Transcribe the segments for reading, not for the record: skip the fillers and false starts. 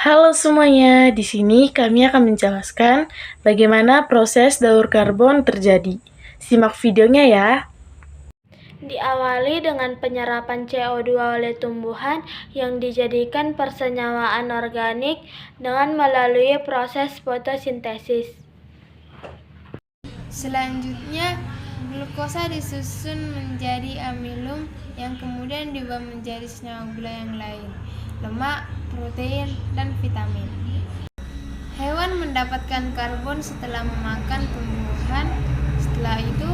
Halo semuanya, di sini kami akan menjelaskan bagaimana proses daur karbon terjadi. Simak videonya ya. Diawali dengan penyerapan CO2 oleh tumbuhan yang dijadikan persenyawaan organik dengan melalui proses fotosintesis. Selanjutnya, glukosa disusun menjadi amilum yang kemudian diubah menjadi senyawa gula yang lain, lemak, protein, dan vitamin. Hewan mendapatkan karbon setelah memakan tumbuhan. Setelah itu,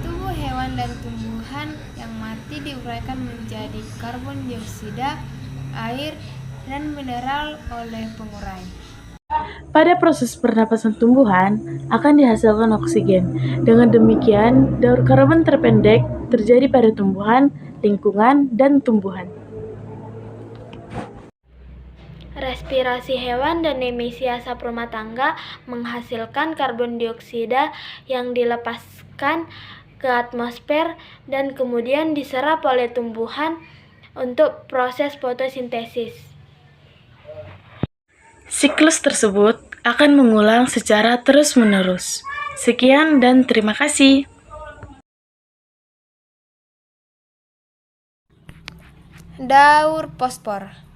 tubuh hewan dan tumbuhan yang mati diuraikan menjadi karbon dioksida, air, dan mineral oleh pengurai. Pada proses pernapasan tumbuhan akan dihasilkan oksigen. Dengan demikian, daur karbon terpendek terjadi pada tumbuhan, lingkungan, dan tumbuhan. Respirasi hewan dan emisi asap rumah tangga menghasilkan karbon dioksida yang dilepaskan ke atmosfer dan kemudian diserap oleh tumbuhan untuk proses fotosintesis. Siklus tersebut akan mengulang secara terus-menerus. Sekian dan terima kasih. Daur fosfor.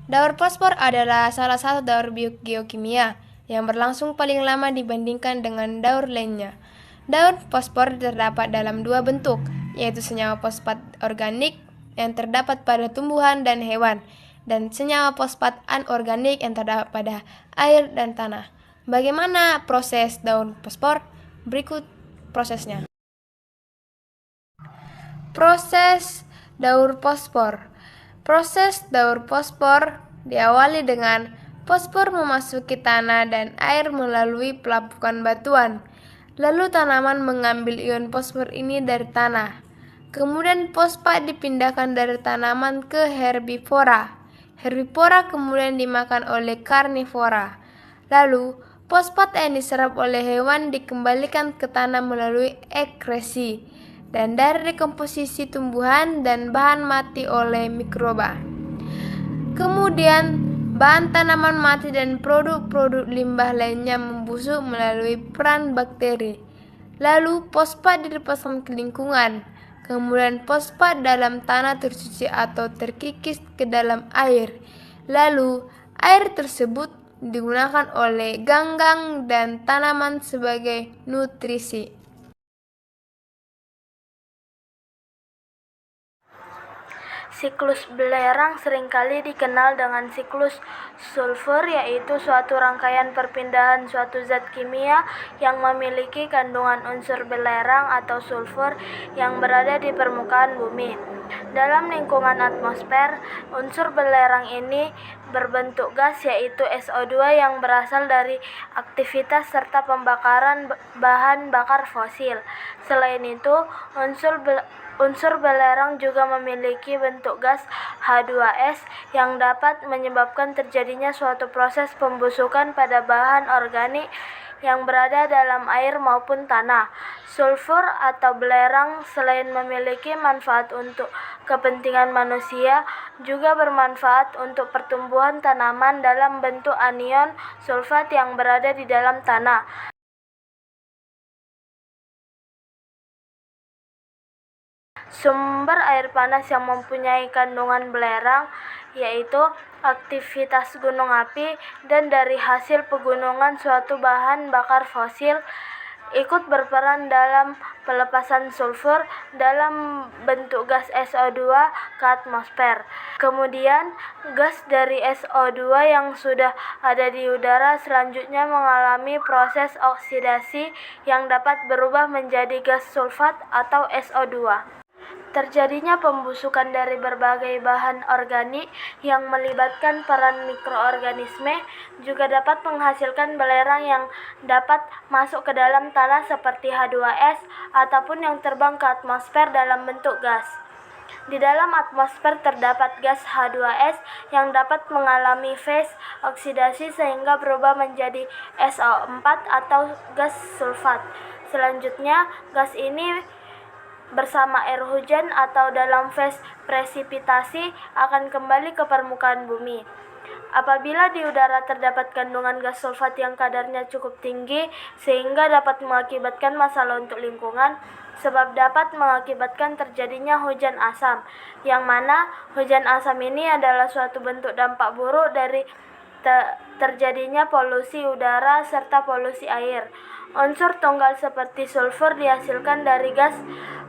Daur fosfor adalah salah satu daur geokimia yang berlangsung paling lama dibandingkan dengan daur lainnya. Daur fosfor terdapat dalam dua bentuk, yaitu senyawa fosfat organik yang terdapat pada tumbuhan dan hewan, dan senyawa fosfat anorganik yang terdapat pada air dan tanah. Bagaimana proses daur fosfor? Berikut prosesnya. Proses daur fosfor. Proses daur fosfor diawali dengan fosfor memasuki tanah dan air melalui pelapukan batuan. Lalu tanaman mengambil ion fosfor ini dari tanah. Kemudian fosfat dipindahkan dari tanaman ke herbivora. Herbivora kemudian dimakan oleh karnivora. Lalu, fosfat yang diserap oleh hewan dikembalikan ke tanah melalui ekskresi dan dari dekomposisi tumbuhan dan bahan mati oleh mikroba. Kemudian, bahan tanaman mati dan produk-produk limbah lainnya membusuk melalui peran bakteri. Lalu, fosfat dilepaskan ke lingkungan. Kemudian, fosfat dalam tanah tercuci atau terkikis ke dalam air. Lalu, air tersebut digunakan oleh ganggang dan tanaman sebagai nutrisi. Siklus belerang seringkali dikenal dengan siklus sulfur, yaitu suatu rangkaian perpindahan suatu zat kimia yang memiliki kandungan unsur belerang atau sulfur yang berada di permukaan bumi. Dalam lingkungan atmosfer, unsur belerang ini berbentuk gas, yaitu SO2 yang berasal dari aktivitas serta pembakaran bahan bakar fosil. Selain itu, unsur belerang juga memiliki bentuk gas H2S yang dapat menyebabkan terjadinya suatu proses pembusukan pada bahan organik yang berada dalam air maupun tanah. Sulfur atau belerang selain memiliki manfaat untuk kepentingan manusia, juga bermanfaat untuk pertumbuhan tanaman dalam bentuk anion sulfat yang berada di dalam tanah. Sumber air panas yang mempunyai kandungan belerang yaitu aktivitas gunung api dan dari hasil pegunungan suatu bahan bakar fosil ikut berperan dalam pelepasan sulfur dalam bentuk gas SO2 ke atmosfer. Kemudian, gas dari SO2 yang sudah ada di udara selanjutnya mengalami proses oksidasi yang dapat berubah menjadi gas sulfat atau SO2. Terjadinya pembusukan dari berbagai bahan organik yang melibatkan peran mikroorganisme juga dapat menghasilkan belerang yang dapat masuk ke dalam tanah seperti H2S ataupun yang terbang ke atmosfer dalam bentuk gas. Di dalam atmosfer terdapat gas H2S yang dapat mengalami fase oksidasi sehingga berubah menjadi SO4 atau gas sulfat. Selanjutnya, gas ini bersama air hujan atau dalam fase presipitasi akan kembali ke permukaan bumi. Apabila di udara terdapat kandungan gas sulfat yang kadarnya cukup tinggi sehingga dapat mengakibatkan masalah untuk lingkungan, sebab dapat mengakibatkan terjadinya hujan asam, yang mana hujan asam ini adalah suatu bentuk dampak buruk dari terjadinya polusi udara serta polusi air. Unsur tunggal seperti sulfur dihasilkan dari gas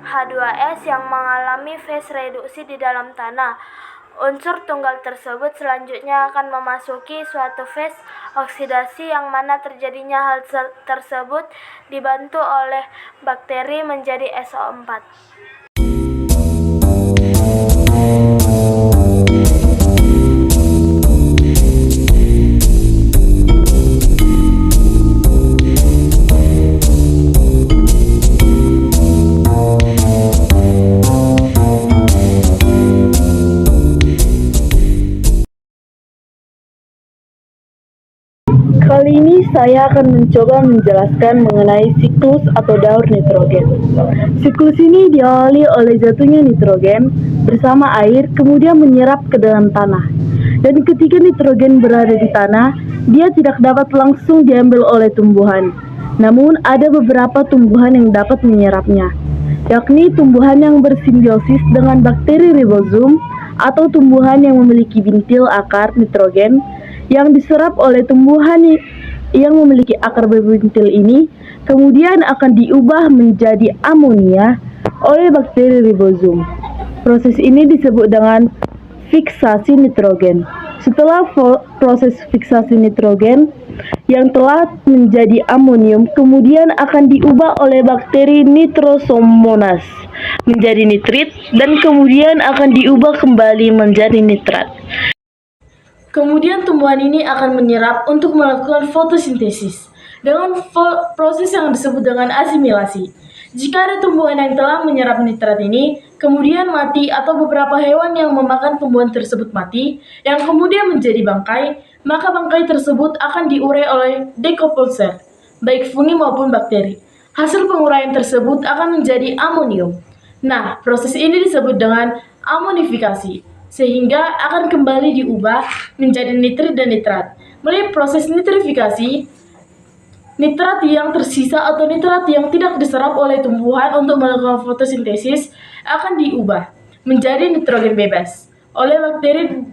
H2S yang mengalami fase reduksi di dalam tanah. Unsur tunggal tersebut selanjutnya akan memasuki suatu fase oksidasi yang mana terjadinya hal tersebut dibantu oleh bakteri menjadi SO4. Kali ini saya akan mencoba menjelaskan mengenai siklus atau daur nitrogen. Siklus ini diawali oleh jatuhnya nitrogen bersama air kemudian menyerap ke dalam tanah. Dan ketika nitrogen berada di tanah, dia tidak dapat langsung diambil oleh tumbuhan. Namun ada beberapa tumbuhan yang dapat menyerapnya, yakni tumbuhan yang bersimbiosis dengan bakteri ribosum atau tumbuhan yang memiliki bintil akar nitrogen yang diserap oleh tumbuhan yang memiliki akar berbintil ini kemudian akan diubah menjadi amonia oleh bakteri ribosum. Proses ini disebut dengan fiksasi nitrogen. Setelah proses fiksasi nitrogen yang telah menjadi amonium kemudian akan diubah oleh bakteri nitrosomonas menjadi nitrit dan kemudian akan diubah kembali menjadi nitrat. Kemudian tumbuhan ini akan menyerap untuk melakukan fotosintesis dengan proses yang disebut dengan asimilasi. Jika ada tumbuhan yang telah menyerap nitrat ini, kemudian mati atau beberapa hewan yang memakan tumbuhan tersebut mati, yang kemudian menjadi bangkai, maka bangkai tersebut akan diurai oleh dekomposer, baik fungi maupun bakteri. Hasil penguraian tersebut akan menjadi amonium. Nah, proses ini disebut dengan amonifikasi, sehingga akan kembali diubah menjadi nitrit dan nitrat. Melalui proses nitrifikasi, nitrat yang tersisa atau nitrat yang tidak diserap oleh tumbuhan untuk melakukan fotosintesis akan diubah menjadi nitrogen bebas oleh bakteri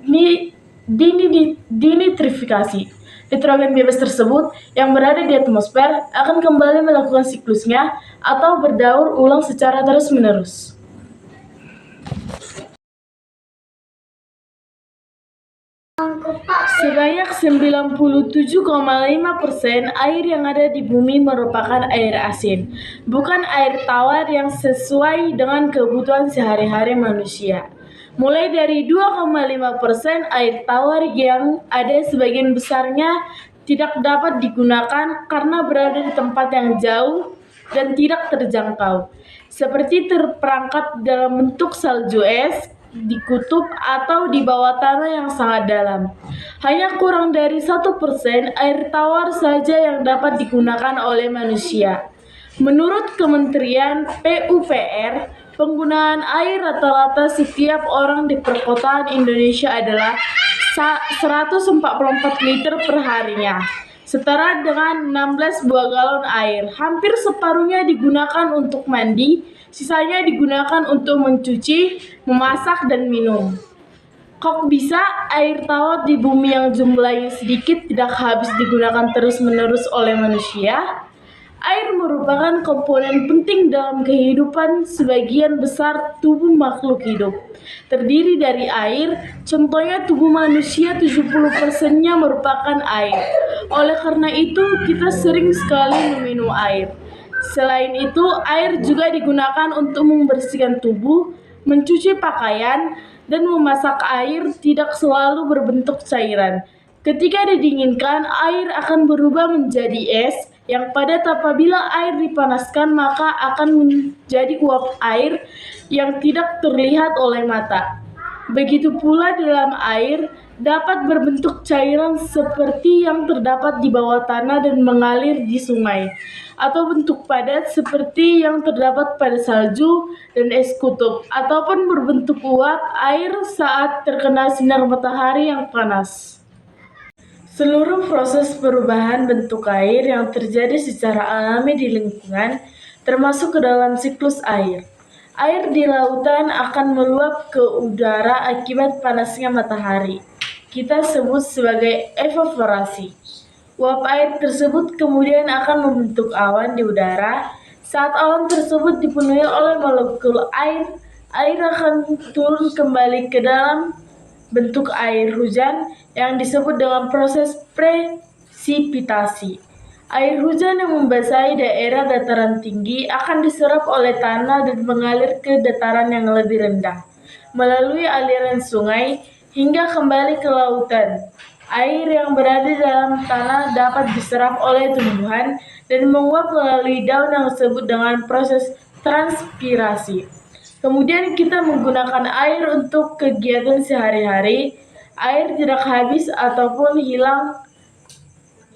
dinitrifikasi. Nitrogen bebas tersebut yang berada di atmosfer akan kembali melakukan siklusnya atau berdaur ulang secara terus-menerus. Sebanyak 97,5% air yang ada di bumi merupakan air asin, bukan air tawar yang sesuai dengan kebutuhan sehari-hari manusia. Mulai dari 2,5% air tawar yang ada sebagian besarnya tidak dapat digunakan karena berada di tempat yang jauh dan tidak terjangkau, seperti terperangkap dalam bentuk salju es di kutub atau di bawah tanah yang sangat dalam. Hanya kurang dari 1% air tawar saja yang dapat digunakan oleh manusia. Menurut Kementerian PUPR, penggunaan air rata-rata setiap orang di perkotaan Indonesia adalah 144 liter per harinya, setara dengan 16 buah galon air. Hampir separuhnya digunakan untuk mandi, sisanya digunakan untuk mencuci, memasak, dan minum. Kok bisa air tawar di bumi yang jumlahnya sedikit tidak habis digunakan terus-menerus oleh manusia? Air merupakan komponen penting dalam kehidupan sebagian besar tubuh makhluk hidup. Terdiri dari air, contohnya tubuh manusia 70%-nya merupakan air. Oleh karena itu, kita sering sekali meminum air. Selain itu, air juga digunakan untuk membersihkan tubuh, mencuci pakaian, dan memasak. Air tidak selalu berbentuk cairan. Ketika didinginkan, air akan berubah menjadi es yang padat. Apabila air dipanaskan, maka akan menjadi uap air yang tidak terlihat oleh mata. Begitu pula dalam air dapat berbentuk cairan seperti yang terdapat di bawah tanah dan mengalir di sungai, atau bentuk padat seperti yang terdapat pada salju dan es kutub, ataupun berbentuk uap air saat terkena sinar matahari yang panas. Seluruh proses perubahan bentuk air yang terjadi secara alami di lingkungan termasuk ke dalam siklus air. Air di lautan akan meluap ke udara akibat panasnya matahari. Kita sebut sebagai evaporasi. Uap air tersebut kemudian akan membentuk awan di udara. Saat awan tersebut dipenuhi oleh molekul air, air akan turun kembali ke dalam bentuk air hujan yang disebut dengan proses presipitasi. Air hujan yang membasahi daerah dataran tinggi akan diserap oleh tanah dan mengalir ke dataran yang lebih rendah melalui aliran sungai hingga kembali ke lautan. Air yang berada dalam tanah dapat diserap oleh tumbuhan dan menguap melalui daun yang disebut dengan proses transpirasi. Kemudian kita menggunakan air untuk kegiatan sehari-hari. Air tidak habis ataupun hilang.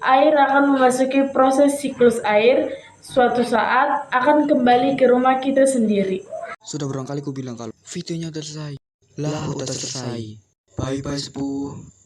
Air akan memasuki proses siklus air. Suatu saat akan kembali ke rumah kita sendiri. Sudah berapa kali ku bilang kalau videonya udah selesai. Lah udah selesai. Bye bye sepuh.